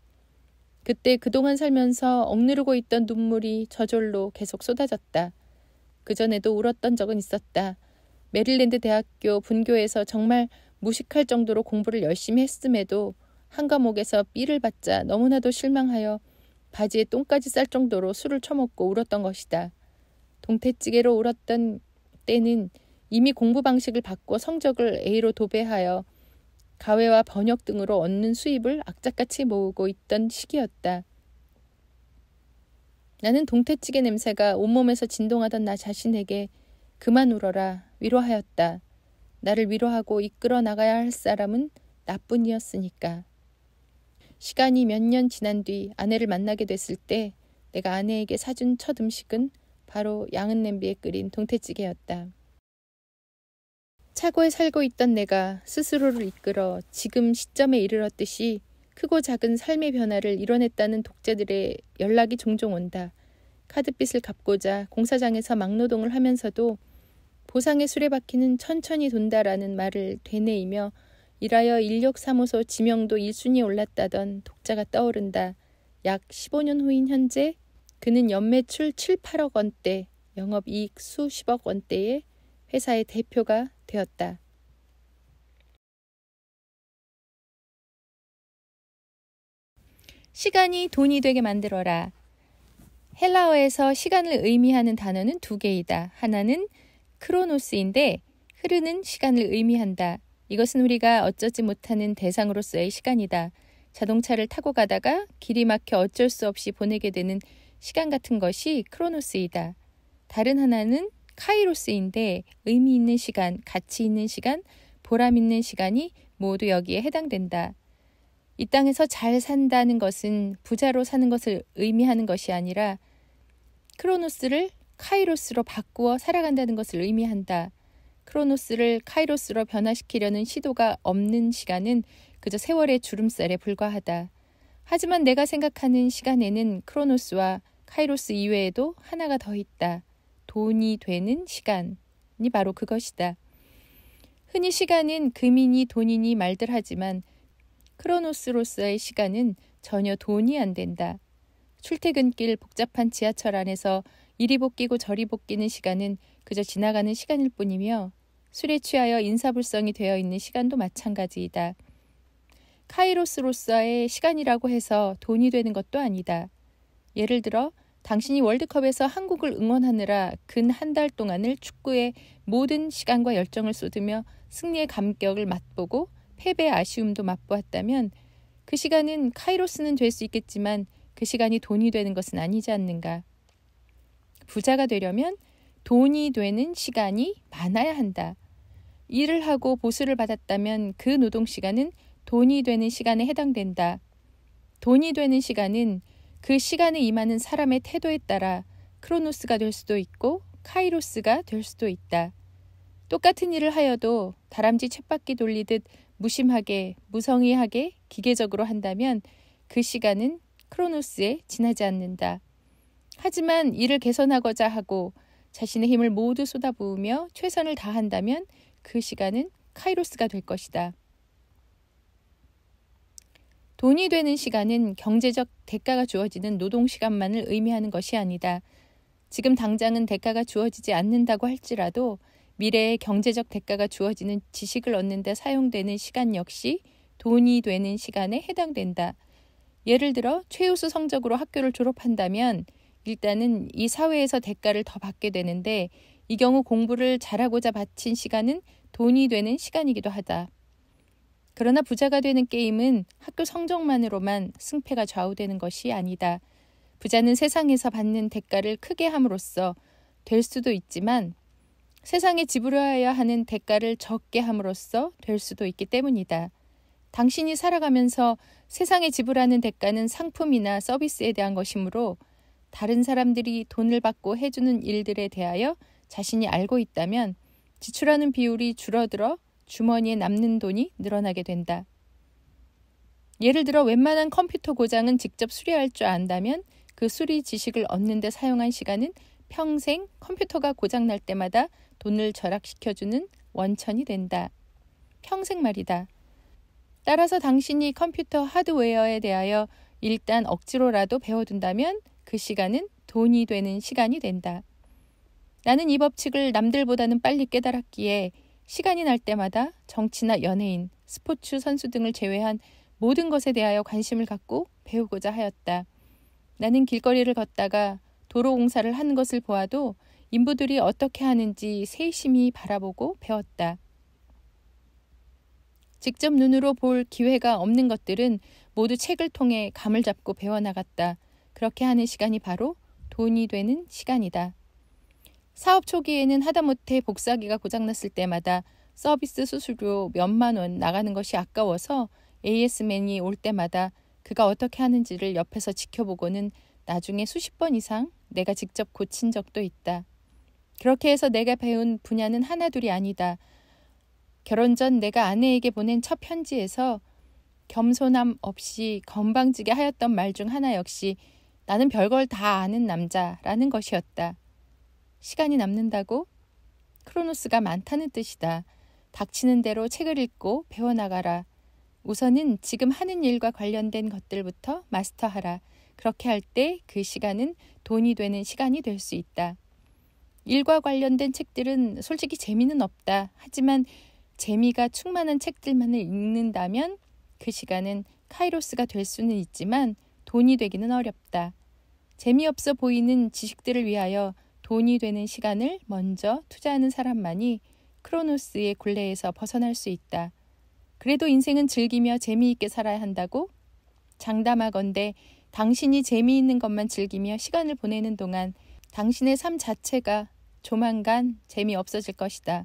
Speaker 1: 그때 그동안 살면서 억누르고 있던 눈물이 저절로 계속 쏟아졌다. 그전에도 울었던 적은 있었다. 메릴랜드 대학교 분교에서 정말 무식할 정도로 공부를 열심히 했음에도 한 과목에서 B를 받자 너무나도 실망하여 바지에 똥까지 쌀 정도로 술을 처먹고 울었던 것이다. 동태찌개로 울었던 때는 이미 공부 방식을 바꿔 성적을 A로 도배하여 가외와 번역 등으로 얻는 수입을 악착같이 모으고 있던 시기였다. 나는 동태찌개 냄새가 온몸에서 진동하던 나 자신에게 그만 울어라 위로하였다. 나를 위로하고 이끌어 나가야 할 사람은 나뿐이었으니까. 시간이 몇 년 지난 뒤 아내를 만나게 됐을 때 내가 아내에게 사준 첫 음식은 바로 양은 냄비에 끓인 동태찌개였다. 차고에 살고 있던 내가 스스로를 이끌어 지금 시점에 이르렀듯이 크고 작은 삶의 변화를 이뤄냈다는 독자들의 연락이 종종 온다. 카드빚을 갚고자 공사장에서 막노동을 하면서도 보상의 수레바퀴는 천천히 돈다라는 말을 되뇌이며 일하여 인력사무소 지명도 1순위에 올랐다던 독자가 떠오른다. 약 15년 후인 현재 그는 연매출 7, 8억 원대, 영업이익 수십억 원대의 회사의 대표가 되었다. 시간이 돈이 되게 만들어라. 헬라어에서 시간을 의미하는 단어는 2개이다. 하나는 크로노스인데 흐르는 시간을 의미한다. 이것은 우리가 어쩌지 못하는 대상으로서의 시간이다. 자동차를 타고 가다가 길이 막혀 어쩔 수 없이 보내게 되는 시간 같은 것이 크로노스이다. 다른 하나는 카이로스인데 의미 있는 시간, 가치 있는 시간, 보람 있는 시간이 모두 여기에 해당된다. 이 땅에서 잘 산다는 것은 부자로 사는 것을 의미하는 것이 아니라 크로노스를 카이로스로 바꾸어 살아간다는 것을 의미한다. 크로노스를 카이로스로 변화시키려는 시도가 없는 시간은 그저 세월의 주름살에 불과하다. 하지만 내가 생각하는 시간에는 크로노스와 카이로스 이외에도 하나가 더 있다. 돈이 되는 시간이 바로 그것이다. 흔히 시간은 금이니 돈이니 말들 하지만 크로노스로서의 시간은 전혀 돈이 안 된다. 출퇴근길 복잡한 지하철 안에서 이리 복귀고 저리 복귀는 시간은 그저 지나가는 시간일 뿐이며 술에 취하여 인사불성이 되어 있는 시간도 마찬가지이다. 카이로스로서의 시간이라고 해서 돈이 되는 것도 아니다. 예를 들어 당신이 월드컵에서 한국을 응원하느라 근 한 달 동안을 축구에 모든 시간과 열정을 쏟으며 승리의 감격을 맛보고 패배의 아쉬움도 맛보았다면 그 시간은 카이로스는 될 수 있겠지만 그 시간이 돈이 되는 것은 아니지 않는가. 부자가 되려면 돈이 되는 시간이 많아야 한다. 일을 하고 보수를 받았다면 그 노동시간은 돈이 되는 시간에 해당된다. 돈이 되는 시간은 그 시간에 임하는 사람의 태도에 따라 크로노스가 될 수도 있고 카이로스가 될 수도 있다. 똑같은 일을 하여도 다람쥐 쳇바퀴 돌리듯 무심하게, 무성의하게, 기계적으로 한다면 그 시간은 크로노스에 지나지 않는다. 하지만 이를 개선하고자 하고 자신의 힘을 모두 쏟아부으며 최선을 다한다면 그 시간은 카이로스가 될 것이다. 돈이 되는 시간은 경제적 대가가 주어지는 노동시간만을 의미하는 것이 아니다. 지금 당장은 대가가 주어지지 않는다고 할지라도 미래에 경제적 대가가 주어지는 지식을 얻는 데 사용되는 시간 역시 돈이 되는 시간에 해당된다. 예를 들어 최우수 성적으로 학교를 졸업한다면 일단은 이 사회에서 대가를 더 받게 되는데 이 경우 공부를 잘하고자 바친 시간은 돈이 되는 시간이기도 하다. 그러나 부자가 되는 게임은 학교 성적만으로만 승패가 좌우되는 것이 아니다. 부자는 세상에서 받는 대가를 크게 함으로써 될 수도 있지만 세상에 지불해야 하는 대가를 적게 함으로써 될 수도 있기 때문이다. 당신이 살아가면서 세상에 지불하는 대가는 상품이나 서비스에 대한 것이므로 다른 사람들이 돈을 받고 해주는 일들에 대하여 자신이 알고 있다면 지출하는 비율이 줄어들어 주머니에 남는 돈이 늘어나게 된다. 예를 들어 웬만한 컴퓨터 고장은 직접 수리할 줄 안다면 그 수리 지식을 얻는 데 사용한 시간은 평생 컴퓨터가 고장날 때마다 돈을 절약시켜주는 원천이 된다. 평생 말이다. 따라서 당신이 컴퓨터 하드웨어에 대하여 일단 억지로라도 배워둔다면 그 시간은 돈이 되는 시간이 된다. 나는 이 법칙을 남들보다는 빨리 깨달았기에 시간이 날 때마다 정치나 연예인, 스포츠 선수 등을 제외한 모든 것에 대하여 관심을 갖고 배우고자 하였다. 나는 길거리를 걷다가 도로 공사를 하는 것을 보아도 인부들이 어떻게 하는지 세심히 바라보고 배웠다. 직접 눈으로 볼 기회가 없는 것들은 모두 책을 통해 감을 잡고 배워나갔다. 그렇게 하는 시간이 바로 돈이 되는 시간이다. 사업 초기에는 하다못해 복사기가 고장났을 때마다 서비스 수수료 몇만 원 나가는 것이 아까워서 AS맨이 올 때마다 그가 어떻게 하는지를 옆에서 지켜보고는 나중에 수십 번 이상 내가 직접 고친 적도 있다. 그렇게 해서 내가 배운 분야는 하나둘이 아니다. 결혼 전 내가 아내에게 보낸 첫 편지에서 겸손함 없이 건방지게 하였던 말 중 하나 역시 나는 별걸 다 아는 남자라는 것이었다. 시간이 남는다고? 크로노스가 많다는 뜻이다. 닥치는 대로 책을 읽고 배워나가라. 우선은 지금 하는 일과 관련된 것들부터 마스터하라. 그렇게 할 때 그 시간은 돈이 되는 시간이 될 수 있다. 일과 관련된 책들은 솔직히 재미는 없다. 하지만 재미가 충만한 책들만을 읽는다면 그 시간은 카이로스가 될 수는 있지만 돈이 되기는 어렵다. 재미없어 보이는 지식들을 위하여 돈이 되는 시간을 먼저 투자하는 사람만이 크로노스의 굴레에서 벗어날 수 있다. 그래도 인생은 즐기며 재미있게 살아야 한다고? 장담하건대 당신이 재미있는 것만 즐기며 시간을 보내는 동안 당신의 삶 자체가 조만간 재미없어질 것이다.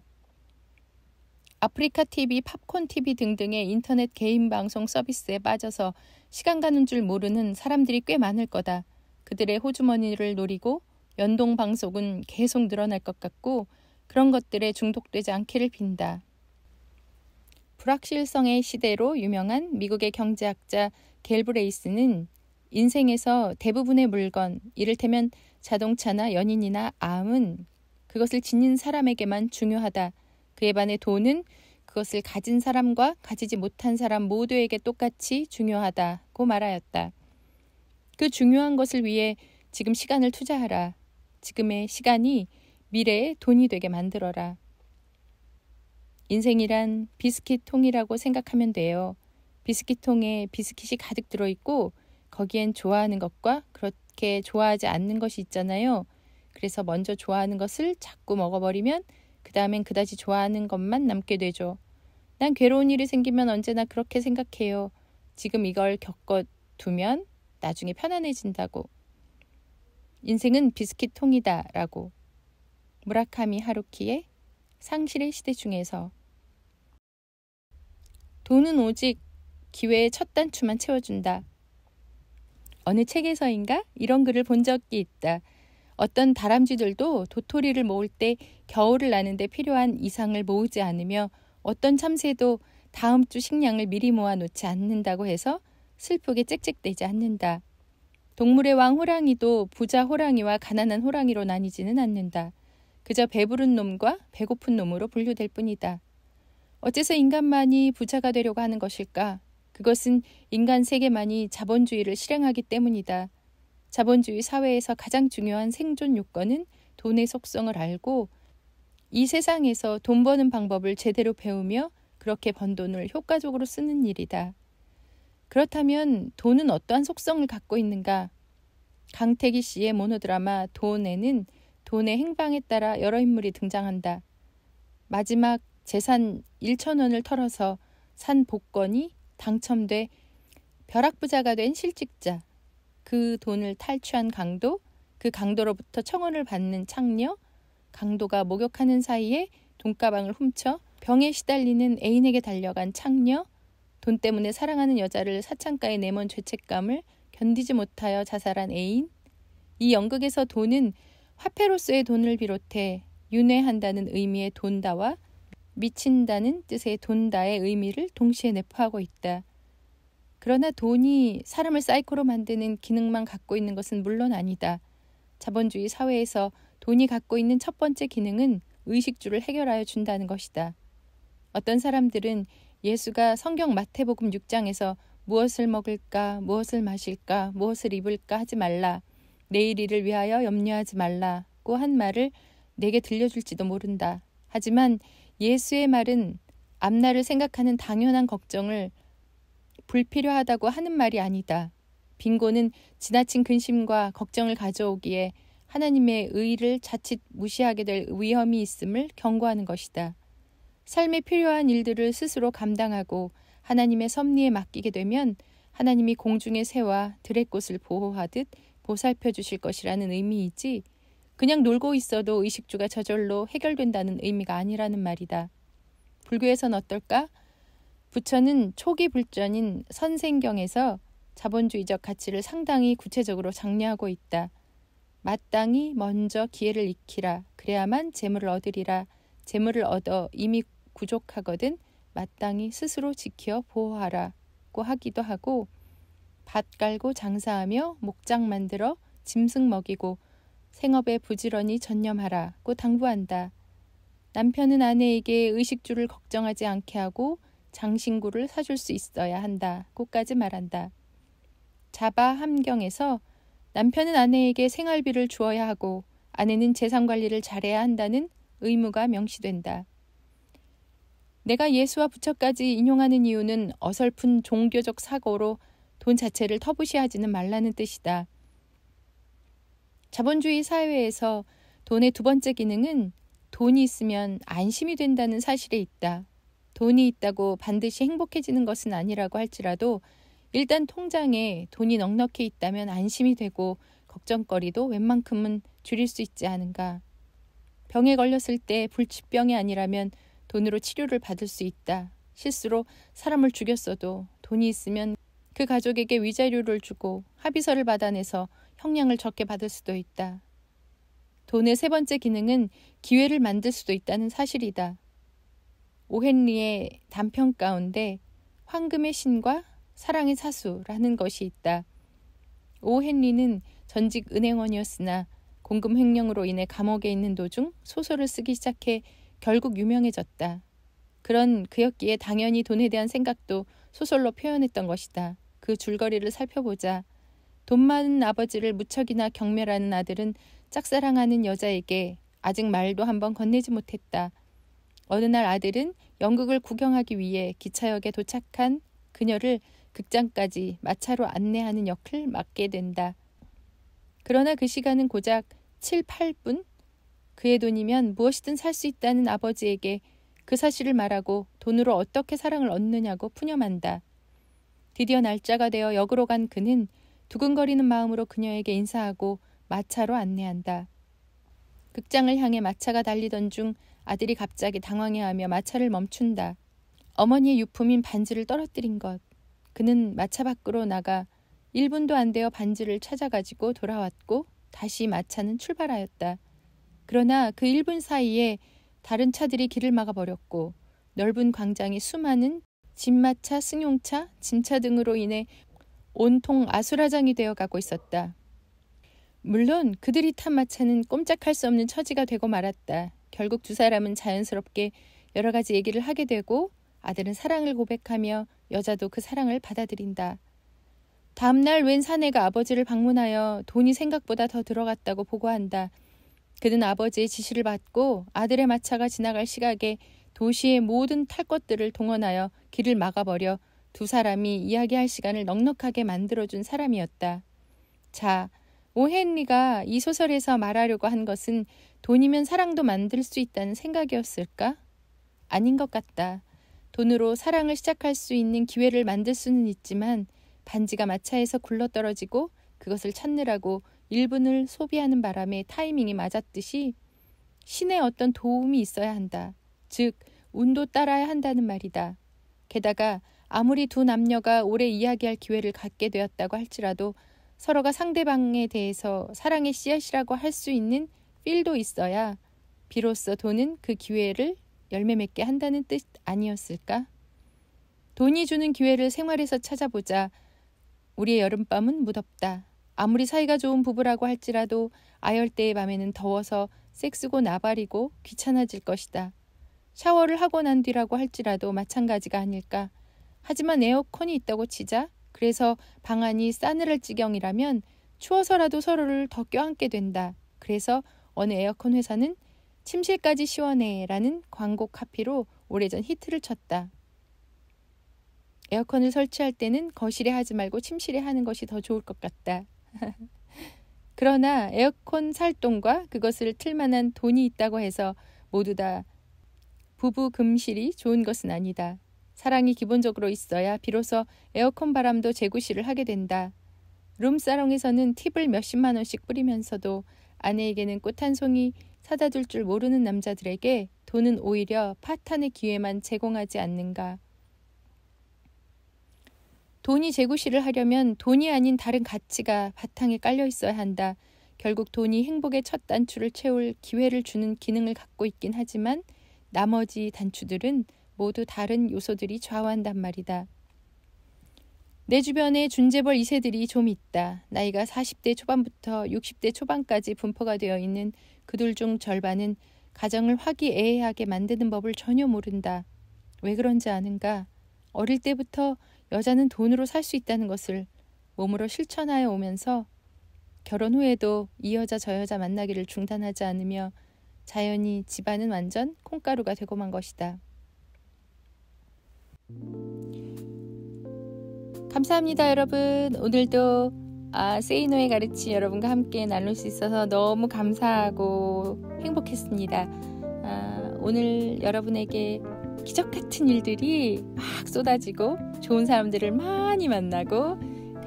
Speaker 1: 아프리카 TV, 팝콘 TV 등등의 인터넷 개인 방송 서비스에 빠져서 시간 가는 줄 모르는 사람들이 꽤 많을 거다. 그들의 호주머니를 노리고 연동 방송은 계속 늘어날 것 같고 그런 것들에 중독되지 않기를 빈다. 불확실성의 시대로 유명한 미국의 경제학자 갤브레이스는 인생에서 대부분의 물건, 이를테면 자동차나 연인이나 암은 그것을 지닌 사람에게만 중요하다. 그에 반해 돈은 그것을 가진 사람과 가지지 못한 사람 모두에게 똑같이 중요하다고 말하였다. 그 중요한 것을 위해 지금 시간을 투자하라. 지금의 시간이 미래의 돈이 되게 만들어라. 인생이란 비스킷통이라고 생각하면 돼요. 비스킷통에 비스킷이 가득 들어있고 거기엔 좋아하는 것과 그렇게 좋아하지 않는 것이 있잖아요. 그래서 먼저 좋아하는 것을 자꾸 먹어버리면 그 다음엔 그다지 좋아하는 것만 남게 되죠. 난 괴로운 일이 생기면 언제나 그렇게 생각해요. 지금 이걸 겪어두면 나중에 편안해진다고. 인생은 비스킷통이다 라고. 무라카미 하루키의 상실의 시대 중에서. 돈은 오직 기회의 첫 단추만 채워준다. 어느 책에서인가 이런 글을 본 적이 있다. 어떤 다람쥐들도 도토리를 모을 때 겨울을 나는데 필요한 이상을 모으지 않으며 어떤 참새도 다음 주 식량을 미리 모아놓지 않는다고 해서 슬프게 짹짹대지 않는다. 동물의 왕 호랑이도 부자 호랑이와 가난한 호랑이로 나뉘지는 않는다. 그저 배부른 놈과 배고픈 놈으로 분류될 뿐이다. 어째서 인간만이 부자가 되려고 하는 것일까? 그것은 인간 세계만이 자본주의를 실행하기 때문이다. 자본주의 사회에서 가장 중요한 생존 요건은 돈의 속성을 알고 이 세상에서 돈 버는 방법을 제대로 배우며 그렇게 번 돈을 효과적으로 쓰는 일이다. 그렇다면 돈은 어떠한 속성을 갖고 있는가? 강태기 씨의 모노드라마 돈에는 돈의 행방에 따라 여러 인물이 등장한다. 마지막 재산 1,000원을 털어서 산 복권이 당첨돼 벼락부자가 된 실직자, 그 돈을 탈취한 강도, 그 강도로부터 청원을 받는 창녀, 강도가 목욕하는 사이에 돈가방을 훔쳐 병에 시달리는 애인에게 달려간 창녀, 돈 때문에 사랑하는 여자를 사창가에 내몬 죄책감을 견디지 못하여 자살한 애인. 이 연극에서 돈은 화폐로서의 돈을 비롯해 윤회한다는 의미의 돈다와 미친다는 뜻의 돈다의 의미를 동시에 내포하고 있다. 그러나 돈이 사람을 사이코로 만드는 기능만 갖고 있는 것은 물론 아니다. 자본주의 사회에서 돈이 갖고 있는 첫 번째 기능은 의식주를 해결하여 준다는 것이다. 어떤 사람들은 예수가 성경 마태복음 6장에서 무엇을 먹을까, 무엇을 마실까, 무엇을 입을까 하지 말라, 내일 일을 위하여 염려하지 말라고 한 말을 내게 들려줄지도 모른다. 하지만 예수의 말은 앞날을 생각하는 당연한 걱정을 불필요하다고 하는 말이 아니다. 빈곤은 지나친 근심과 걱정을 가져오기에 하나님의 의를 자칫 무시하게 될 위험이 있음을 경고하는 것이다. 삶에 필요한 일들을 스스로 감당하고 하나님의 섭리에 맡기게 되면 하나님이 공중의 새와 들의 꽃을 보호하듯 보살펴 주실 것이라는 의미이지 그냥 놀고 있어도 의식주가 저절로 해결된다는 의미가 아니라는 말이다. 불교에선 어떨까? 부처는 초기 불전인 선생경에서 자본주의적 가치를 상당히 구체적으로 장려하고 있다. 마땅히 먼저 기회를 익히라. 그래야만 재물을 얻으리라. 재물을 얻어 이미 부족하거든 마땅히 스스로 지켜 보호하라고 하기도 하고 밭 깔고 장사하며 목장 만들어 짐승 먹이고 생업에 부지런히 전념하라고 당부한다. 남편은 아내에게 의식주를 걱정하지 않게 하고 장신구를 사줄 수 있어야 한다고까지 말한다. 자바 함경에서 남편은 아내에게 생활비를 주어야 하고 아내는 재산관리를 잘해야 한다는 의무가 명시된다. 내가 예수와 부처까지 인용하는 이유는 어설픈 종교적 사고로 돈 자체를 터부시하지는 말라는 뜻이다. 자본주의 사회에서 돈의 두 번째 기능은 돈이 있으면 안심이 된다는 사실에 있다. 돈이 있다고 반드시 행복해지는 것은 아니라고 할지라도 일단 통장에 돈이 넉넉히 있다면 안심이 되고 걱정거리도 웬만큼은 줄일 수 있지 않은가. 병에 걸렸을 때 불치병이 아니라면 돈으로 치료를 받을 수 있다. 실수로 사람을 죽였어도 돈이 있으면 그 가족에게 위자료를 주고 합의서를 받아내서 형량을 적게 받을 수도 있다. 돈의 세 번째 기능은 기회를 만들 수도 있다는 사실이다. 오헨리의 단편 가운데 황금의 신과 사랑의 사수라는 것이 있다. 오헨리는 전직 은행원이었으나 공금 횡령으로 인해 감옥에 있는 도중 소설을 쓰기 시작해 결국 유명해졌다. 그런 그였기에 당연히 돈에 대한 생각도 소설로 표현했던 것이다. 그 줄거리를 살펴보자. 돈 많은 아버지를 무척이나 경멸하는 아들은 짝사랑하는 여자에게 아직 말도 한번 건네지 못했다. 어느 날 아들은 연극을 구경하기 위해 기차역에 도착한 그녀를 극장까지 마차로 안내하는 역을 맡게 된다. 그러나 그 시간은 고작 7, 8분? 그의 돈이면 무엇이든 살 수 있다는 아버지에게 그 사실을 말하고 돈으로 어떻게 사랑을 얻느냐고 푸념한다. 드디어 날짜가 되어 역으로 간 그는 두근거리는 마음으로 그녀에게 인사하고 마차로 안내한다. 극장을 향해 마차가 달리던 중 아들이 갑자기 당황해하며 마차를 멈춘다. 어머니의 유품인 반지를 떨어뜨린 것. 그는 마차 밖으로 나가 1분도 안 되어 반지를 찾아가지고 돌아왔고 다시 마차는 출발하였다. 그러나 그 1분 사이에 다른 차들이 길을 막아버렸고 넓은 광장이 수많은 진마차, 승용차, 짐차 등으로 인해 온통 아수라장이 되어가고 있었다. 물론 그들이 탄 마차는 꼼짝할 수 없는 처지가 되고 말았다. 결국 두 사람은 자연스럽게 여러 가지 얘기를 하게 되고 아들은 사랑을 고백하며 여자도 그 사랑을 받아들인다. 다음날 웬 사내가 아버지를 방문하여 돈이 생각보다 더 들어갔다고 보고한다. 그는 아버지의 지시를 받고 아들의 마차가 지나갈 시각에 도시의 모든 탈 것들을 동원하여 길을 막아버려 두 사람이 이야기할 시간을 넉넉하게 만들어준 사람이었다. 자, 오헨리가 이 소설에서 말하려고 한 것은 돈이면 사랑도 만들 수 있다는 생각이었을까? 아닌 것 같다. 돈으로 사랑을 시작할 수 있는 기회를 만들 수는 있지만 반지가 마차에서 굴러떨어지고 그것을 찾느라고 1분을 소비하는 바람에 타이밍이 맞았듯이 신의 어떤 도움이 있어야 한다. 즉, 운도 따라야 한다는 말이다. 게다가 아무리 두 남녀가 오래 이야기할 기회를 갖게 되었다고 할지라도 서로가 상대방에 대해서 사랑의 씨앗이라고 할 수 있는 필도 있어야 비로소 돈은 그 기회를 열매 맺게 한다는 뜻 아니었을까? 돈이 주는 기회를 생활에서 찾아보자. 우리의 여름밤은 무덥다. 아무리 사이가 좋은 부부라고 할지라도 아열대의 밤에는 더워서 섹스고 나발이고 귀찮아질 것이다. 샤워를 하고 난 뒤라고 할지라도 마찬가지가 아닐까. 하지만 에어컨이 있다고 치자. 그래서 방 안이 싸늘할 지경이라면 추워서라도 서로를 더 껴안게 된다. 그래서 어느 에어컨 회사는 침실까지 시원해 라는 광고 카피로 오래전 히트를 쳤다. 에어컨을 설치할 때는 거실에 하지 말고 침실에 하는 것이 더 좋을 것 같다. 그러나 에어컨 살 돈과 그것을 틀만한 돈이 있다고 해서 모두 다 부부 금실이 좋은 것은 아니다. 사랑이 기본적으로 있어야 비로소 에어컨 바람도 재구시를 하게 된다. 룸사롱에서는 팁을 몇십만 원씩 뿌리면서도 아내에게는 꽃 한 송이 사다 줄 줄 모르는 남자들에게 돈은 오히려 파탄의 기회만 제공하지 않는가. 돈이 재구시를 하려면 돈이 아닌 다른 가치가 바탕에 깔려 있어야 한다. 결국 돈이 행복의 첫 단추를 채울 기회를 주는 기능을 갖고 있긴 하지만 나머지 단추들은 모두 다른 요소들이 좌우한단 말이다. 내 주변에 준재벌 2세들이 좀 있다. 나이가 40대 초반부터 60대 초반까지 분포가 되어 있는 그들 중 절반은 가정을 화기애애하게 만드는 법을 전혀 모른다. 왜 그런지 아는가? 어릴 때부터 여자는 돈으로 살 수 있다는 것을 몸으로 실천하여 오면서 결혼 후에도 이 여자 저 여자 만나기를 중단하지 않으며 자연히 집안은 완전 콩가루가 되고 만 것이다. 감사합니다, 여러분. 오늘도 세이노의 가르침 여러분과 함께 나눌 수 있어서 너무 감사하고 행복했습니다. 오늘 여러분에게 기적 같은 일들이 막 쏟아지고 좋은 사람들을 많이 만나고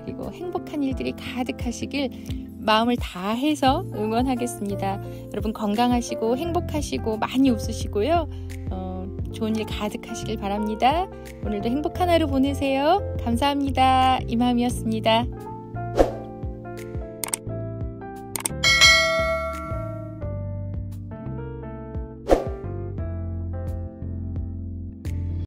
Speaker 1: 그리고 행복한 일들이 가득하시길 마음을 다해서 응원하겠습니다. 여러분 건강하시고 행복하시고 많이 웃으시고요. 좋은 일 가득하시길 바랍니다. 오늘도 행복한 하루 보내세요. 감사합니다. 이맘이었습니다.